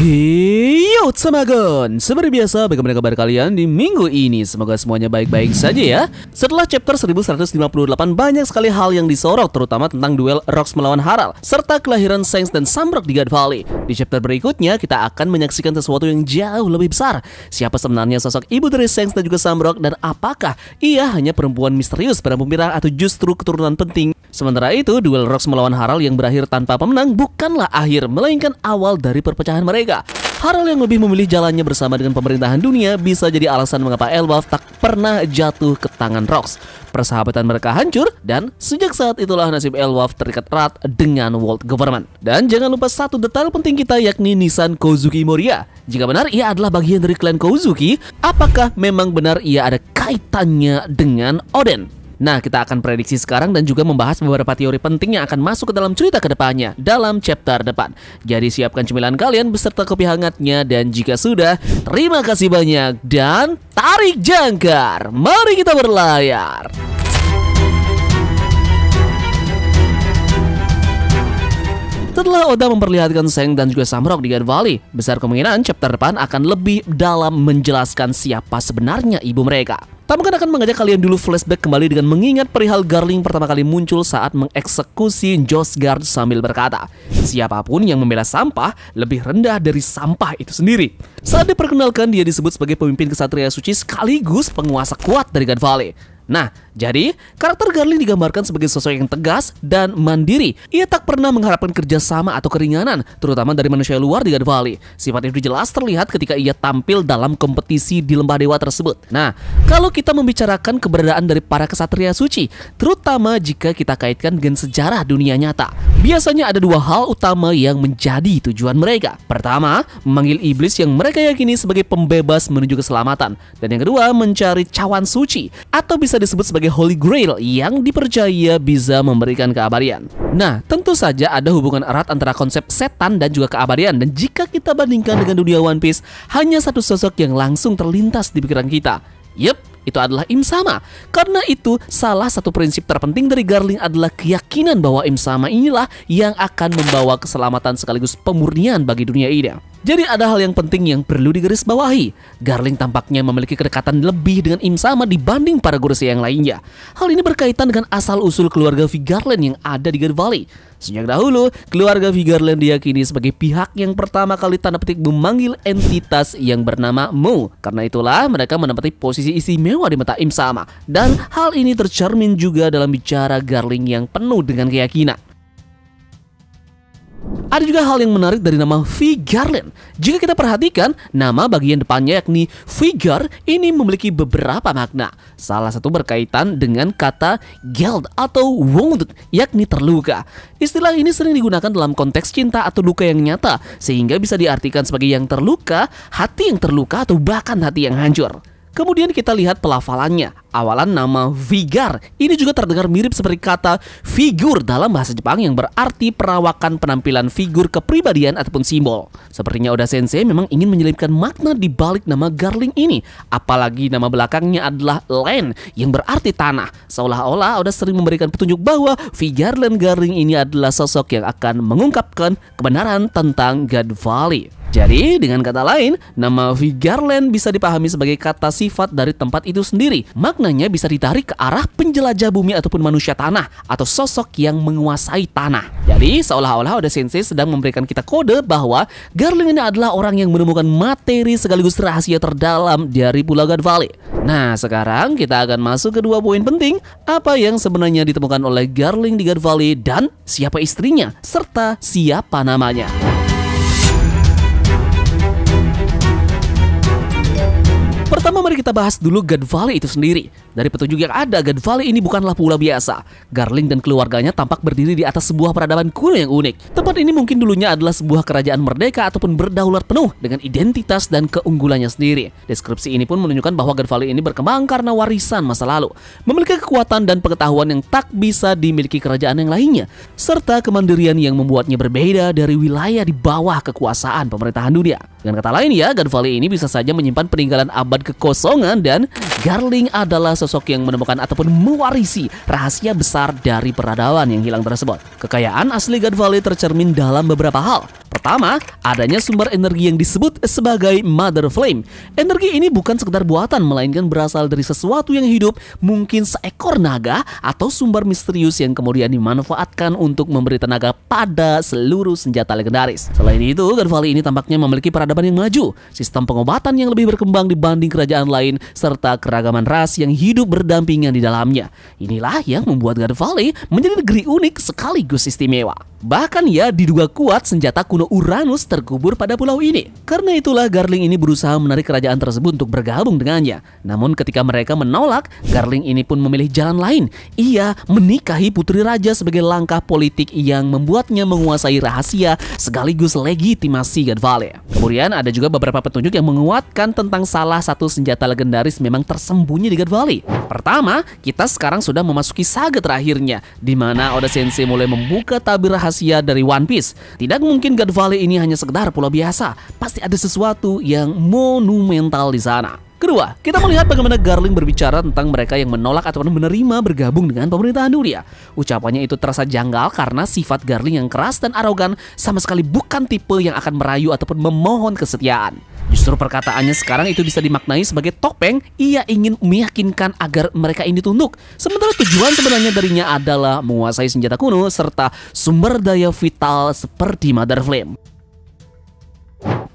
Yo Tsamagon, seperti biasa bagaimana kabar kalian di minggu ini? Semoga semuanya baik-baik saja ya. Setelah chapter 1158 banyak sekali hal yang disorot, terutama tentang duel Rox melawan Harald serta kelahiran Shanks dan Samrock di God Valley. Di chapter berikutnya kita akan menyaksikan sesuatu yang jauh lebih besar. Siapa sebenarnya sosok ibu dari Shanks dan juga Samrock, dan apakah ia hanya perempuan misterius berambut merah atau justru keturunan penting? Sementara itu, duel Rox melawan Harald yang berakhir tanpa pemenang bukanlah akhir, melainkan awal dari perpecahan mereka. Harald yang lebih memilih jalannya bersama dengan pemerintahan dunia bisa jadi alasan mengapa Elbaf tak pernah jatuh ke tangan Rox. Persahabatan mereka hancur dan sejak saat itulah nasib Elbaf terikat erat dengan World Government. Dan jangan lupa satu detail penting kita, yakni nisan Kozuki Moria. Jika benar ia adalah bagian dari klan Kozuki, apakah memang benar ia ada kaitannya dengan Oden? Nah, kita akan prediksi sekarang dan juga membahas beberapa teori penting yang akan masuk ke dalam cerita kedepannya dalam chapter depan. Jadi siapkan cemilan kalian beserta kopi hangatnya, dan jika sudah, terima kasih banyak dan tarik jangkar. Mari kita berlayar. Setelah Oda memperlihatkan Shanks dan juga Samrock di God Valley, besar kemungkinan chapter depan akan lebih dalam menjelaskan siapa sebenarnya ibu mereka. Tamkan akan mengajak kalian dulu flashback kembali dengan mengingat perihal Garling pertama kali muncul saat mengeksekusi Josgard sambil berkata, siapapun yang membela sampah lebih rendah dari sampah itu sendiri. Saat diperkenalkan, dia disebut sebagai pemimpin kesatria suci sekaligus penguasa kuat dari God Valley. Nah, jadi karakter Garling digambarkan sebagai sosok yang tegas dan mandiri. Ia tak pernah mengharapkan kerjasama atau keringanan, terutama dari manusia luar di God Valley. Sifat itu jelas terlihat ketika ia tampil dalam kompetisi di lembah dewa tersebut. Nah, kalau kita membicarakan keberadaan dari para kesatria suci, terutama jika kita kaitkan dengan sejarah dunia nyata, biasanya ada dua hal utama yang menjadi tujuan mereka. Pertama, memanggil iblis yang mereka yakini sebagai pembebas menuju keselamatan. Dan yang kedua, mencari cawan suci atau bisa disebut sebagai Holy Grail yang dipercaya bisa memberikan keabadian. Nah, tentu saja ada hubungan erat antara konsep setan dan juga keabadian. Dan jika kita bandingkan dengan dunia One Piece, hanya satu sosok yang langsung terlintas di pikiran kita. Yup, itu adalah Im Sama. Karena itu, salah satu prinsip terpenting dari Garling adalah keyakinan bahwa Im Sama inilah yang akan membawa keselamatan sekaligus pemurnian bagi dunia ini. Jadi ada hal yang penting yang perlu digarisbawahi. Garling tampaknya memiliki kedekatan lebih dengan Im Sama dibanding para Gorosei yang lainnya. Hal ini berkaitan dengan asal-usul keluarga Vigarland yang ada di God Valley. Sejak dahulu, keluarga Vigarland diyakini sebagai pihak yang pertama kali tanda petik memanggil entitas yang bernama Mu. Karena itulah mereka menempati posisi istimewa di mata Im Sama. Dan hal ini tercermin juga dalam bicara Garling yang penuh dengan keyakinan. Ada juga hal yang menarik dari nama Vigarland. Jika kita perhatikan, nama bagian depannya yakni Vigar ini memiliki beberapa makna. Salah satu berkaitan dengan kata Geld atau wounded, yakni terluka. Istilah ini sering digunakan dalam konteks cinta atau luka yang nyata, sehingga bisa diartikan sebagai yang terluka, hati yang terluka, atau bahkan hati yang hancur. Kemudian kita lihat pelafalannya. Awalan nama Vigar ini juga terdengar mirip seperti kata figur dalam bahasa Jepang yang berarti perawakan penampilan figur kepribadian ataupun simbol. Sepertinya Oda Sensei memang ingin menyelipkan makna di balik nama Garling ini. Apalagi nama belakangnya adalah Land yang berarti tanah. Seolah-olah Oda sering memberikan petunjuk bahwa Vigarland Garling ini adalah sosok yang akan mengungkapkan kebenaran tentang God Valley. Jadi, dengan kata lain, nama Vigarland bisa dipahami sebagai kata sifat dari tempat itu sendiri. Maknanya bisa ditarik ke arah penjelajah bumi ataupun manusia tanah, atau sosok yang menguasai tanah. Jadi, seolah-olah Oda Sensei sedang memberikan kita kode bahwa Garling ini adalah orang yang menemukan materi sekaligus rahasia terdalam dari Pulau God Valley. Nah, sekarang kita akan masuk ke dua poin penting. Apa yang sebenarnya ditemukan oleh Garling di God Valley, dan siapa istrinya, serta siapa namanya. Pertama, mari kita bahas dulu God Valley itu sendiri. Dari petunjuk yang ada, God Valley ini bukanlah pulau biasa. Garling dan keluarganya tampak berdiri di atas sebuah peradaban kuno yang unik. Tempat ini mungkin dulunya adalah sebuah kerajaan merdeka ataupun berdaulat penuh dengan identitas dan keunggulannya sendiri. Deskripsi ini pun menunjukkan bahwa God Valley ini berkembang karena warisan masa lalu, memiliki kekuatan dan pengetahuan yang tak bisa dimiliki kerajaan yang lainnya, serta kemandirian yang membuatnya berbeda dari wilayah di bawah kekuasaan pemerintahan dunia. Dengan kata lain ya, God Valley ini bisa saja menyimpan peninggalan abad kekosongan, dan Garling adalah sosok yang menemukan ataupun mewarisi rahasia besar dari peradaban yang hilang tersebut. Kekayaan asli God Valley tercermin dalam beberapa hal. Pertama, adanya sumber energi yang disebut sebagai Mother Flame. Energi ini bukan sekedar buatan, melainkan berasal dari sesuatu yang hidup, mungkin seekor naga atau sumber misterius yang kemudian dimanfaatkan untuk memberi tenaga pada seluruh senjata legendaris. Selain itu, God Valley ini tampaknya memiliki peradaban yang maju, sistem pengobatan yang lebih berkembang dibanding kerajaan lain, serta keragaman ras yang hidup berdampingan di dalamnya. Inilah yang membuat God Valley menjadi negeri unik sekaligus istimewa. Bahkan ya diduga kuat senjata kuno Uranus terkubur pada pulau ini. Karena itulah Garling ini berusaha menarik kerajaan tersebut untuk bergabung dengannya. Namun ketika mereka menolak, Garling ini pun memilih jalan lain. Ia menikahi putri raja sebagai langkah politik yang membuatnya menguasai rahasia sekaligus legitimasi God Valley. Kemudian ada juga beberapa petunjuk yang menguatkan tentang salah satu senjata legendaris memang tersembunyi di God Valley. Pertama, kita sekarang sudah memasuki saga terakhirnya, di mana Oda Sensei mulai membuka tabir rahasia dari One Piece. Tidak mungkin God Valley ini hanya sekedar pulau biasa, pasti ada sesuatu yang monumental di sana. Kedua, kita melihat bagaimana Garling berbicara tentang mereka yang menolak ataupun menerima bergabung dengan pemerintahan dunia. Ucapannya itu terasa janggal karena sifat Garling yang keras dan arogan sama sekali bukan tipe yang akan merayu ataupun memohon kesetiaan. Justru perkataannya sekarang itu bisa dimaknai sebagai topeng, ia ingin meyakinkan agar mereka ini tunduk. Sementara tujuan sebenarnya darinya adalah menguasai senjata kuno serta sumber daya vital seperti Mother Flame.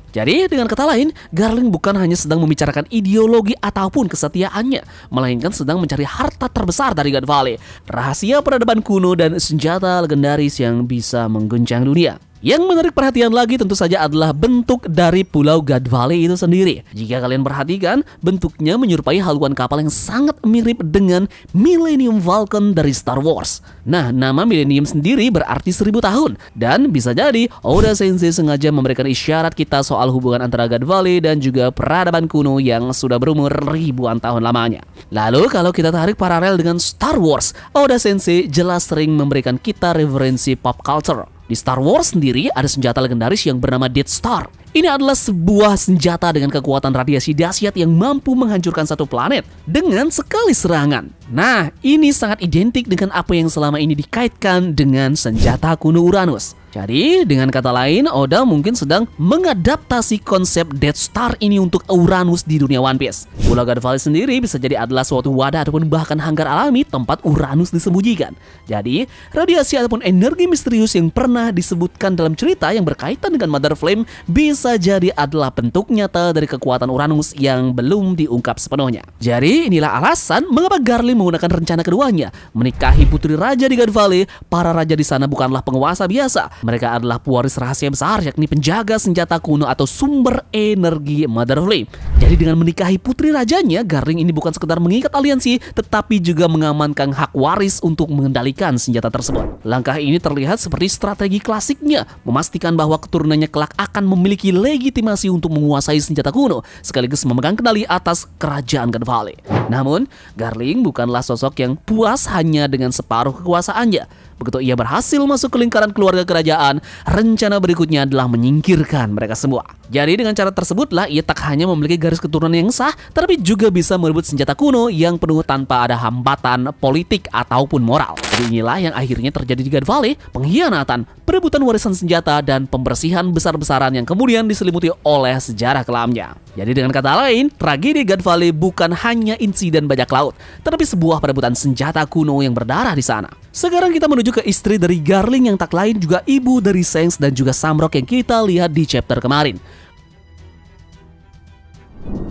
Jadi dengan kata lain, Garling bukan hanya sedang membicarakan ideologi ataupun kesetiaannya, melainkan sedang mencari harta terbesar dari God Valley, rahasia peradaban kuno dan senjata legendaris yang bisa mengguncang dunia. Yang menarik perhatian lagi tentu saja adalah bentuk dari pulau God Valley itu sendiri. Jika kalian perhatikan, bentuknya menyerupai haluan kapal yang sangat mirip dengan Millennium Falcon dari Star Wars. Nah, nama Millennium sendiri berarti 1000 tahun. Dan bisa jadi Oda Sensei sengaja memberikan isyarat kita soal hubungan antara God Valley dan juga peradaban kuno yang sudah berumur ribuan tahun lamanya. Lalu kalau kita tarik paralel dengan Star Wars, Oda Sensei jelas sering memberikan kita referensi pop culture. Di Star Wars sendiri ada senjata legendaris yang bernama Death Star. Ini adalah sebuah senjata dengan kekuatan radiasi dahsyat yang mampu menghancurkan satu planet dengan sekali serangan. Nah, ini sangat identik dengan apa yang selama ini dikaitkan dengan senjata kuno Uranus. Jadi, dengan kata lain, Oda mungkin sedang mengadaptasi konsep Death Star ini untuk Uranus di dunia One Piece. Pulau God Valley sendiri bisa jadi adalah suatu wadah ataupun bahkan hanggar alami tempat Uranus disembunyikan. Jadi, radiasi ataupun energi misterius yang pernah disebutkan dalam cerita yang berkaitan dengan Mother Flame bisa jadi adalah bentuk nyata dari kekuatan Uranus yang belum diungkap sepenuhnya. Jadi, inilah alasan mengapa Garling menggunakan rencana keduanya, menikahi putri raja di God Valley. Para raja di sana bukanlah penguasa biasa. Mereka adalah pewaris rahasia besar, yakni penjaga senjata kuno atau sumber energi Mother Flame. Jadi dengan menikahi putri rajanya, Garling ini bukan sekedar mengikat aliansi, tetapi juga mengamankan hak waris untuk mengendalikan senjata tersebut. Langkah ini terlihat seperti strategi klasiknya, memastikan bahwa keturunannya kelak akan memiliki legitimasi untuk menguasai senjata kuno, sekaligus memegang kendali atas kerajaan God Valley. Namun, Garling bukanlah sosok yang puas hanya dengan separuh kekuasaannya. Begitu ia berhasil masuk ke lingkaran keluarga kerajaan, rencana berikutnya adalah menyingkirkan mereka semua. Jadi dengan cara tersebutlah ia tak hanya memiliki garis keturunan yang sah, tetapi juga bisa merebut senjata kuno yang penuh tanpa ada hambatan politik ataupun moral. Jadi inilah yang akhirnya terjadi di God Valley, pengkhianatan, perebutan warisan senjata, dan pembersihan besar-besaran yang kemudian diselimuti oleh sejarah kelamnya. Jadi dengan kata lain, tragedi God Valley bukan hanya insiden bajak laut, tetapi sebuah perebutan senjata kuno yang berdarah di sana. Sekarang kita menuju ke istri dari Garling yang tak lain juga ibu dari Shanks dan juga Samrock yang kita lihat di chapter kemarin.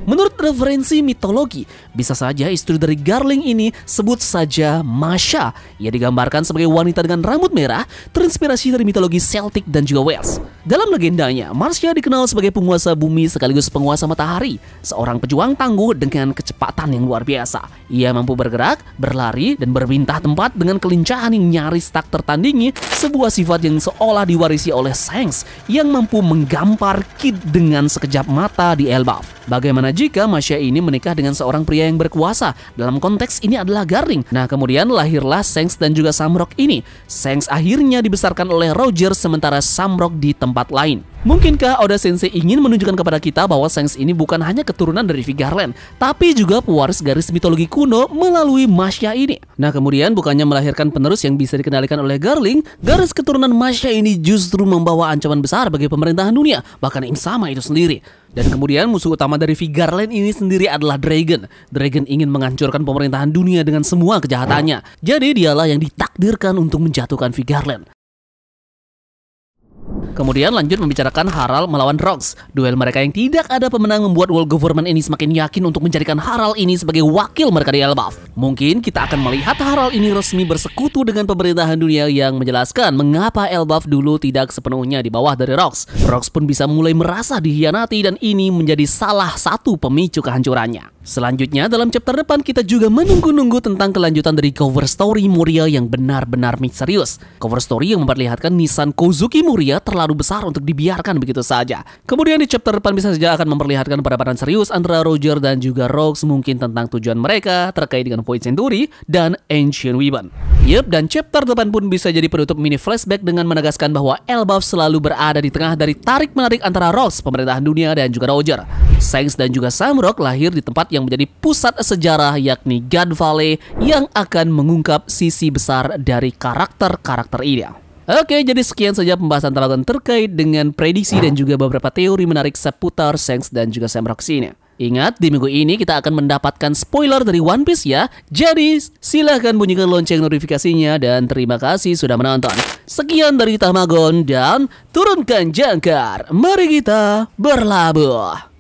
Menurut referensi mitologi, bisa saja istri dari Garling ini sebut saja Masha. Ia digambarkan sebagai wanita dengan rambut merah, terinspirasi dari mitologi Celtic dan juga Wales. Dalam legendanya, Masha dikenal sebagai penguasa bumi sekaligus penguasa matahari, seorang pejuang tangguh dengan kecepatan yang luar biasa. Ia mampu bergerak, berlari, dan berpindah tempat dengan kelincahan yang nyaris tak tertandingi, sebuah sifat yang seolah diwarisi oleh Shanks yang mampu menggampar Kid dengan sekejap mata di Elbaf. Bagaimana jika Masha ini menikah dengan seorang pria yang berkuasa? Dalam konteks ini adalah Garling. Nah, kemudian lahirlah Shanks dan juga Samrock ini. Shanks akhirnya dibesarkan oleh Roger sementara Samrock di tempat lain. Mungkinkah Oda Sensei ingin menunjukkan kepada kita bahwa Shanks ini bukan hanya keturunan dari Veigarland, tapi juga pewaris garis mitologi kuno melalui Masya ini? Nah, kemudian bukannya melahirkan penerus yang bisa dikendalikan oleh Garling, garis keturunan Masya ini justru membawa ancaman besar bagi pemerintahan dunia, bahkan Ing Sama itu sendiri. Dan kemudian musuh utama dari Veigarland ini sendiri adalah Dragon. Dragon ingin menghancurkan pemerintahan dunia dengan semua kejahatannya. Jadi dialah yang ditakdirkan untuk menjatuhkan Veigarland. Kemudian lanjut membicarakan Harald melawan Rox. Duel mereka yang tidak ada pemenang membuat world government ini semakin yakin untuk menjadikan Harald ini sebagai wakil mereka di Elbaf. Mungkin kita akan melihat Harald ini resmi bersekutu dengan pemerintahan dunia yang menjelaskan mengapa Elbaf dulu tidak sepenuhnya di bawah dari Rox. Rox pun bisa mulai merasa dihianati dan ini menjadi salah satu pemicu kehancurannya. Selanjutnya dalam chapter depan kita juga menunggu-nunggu tentang kelanjutan dari cover story Moria yang benar-benar misterius. Cover story yang memperlihatkan nisan Kozuki Moria terlalu besar untuk dibiarkan begitu saja. Kemudian di chapter depan bisa saja akan memperlihatkan peradaban serius antara Roger dan juga Rox, mungkin tentang tujuan mereka terkait dengan Void Century dan Ancient Weapon. Yup, dan chapter depan pun bisa jadi penutup mini flashback dengan menegaskan bahwa Elbaf selalu berada di tengah dari tarik-menarik antara Rox, pemerintahan dunia, dan juga Roger. Shanks dan juga Samrock lahir di tempat yang menjadi pusat sejarah yakni God Valley yang akan mengungkap sisi besar dari karakter-karakter ini. Oke, jadi sekian saja pembahasan Talagon terkait dengan prediksi dan juga beberapa teori menarik seputar Shanks dan juga Samrock ini. Ingat, di minggu ini kita akan mendapatkan spoiler dari One Piece ya. Jadi, silahkan bunyikan lonceng notifikasinya dan terima kasih sudah menonton. Sekian dari Tamagon dan turunkan jangkar. Mari kita berlabuh.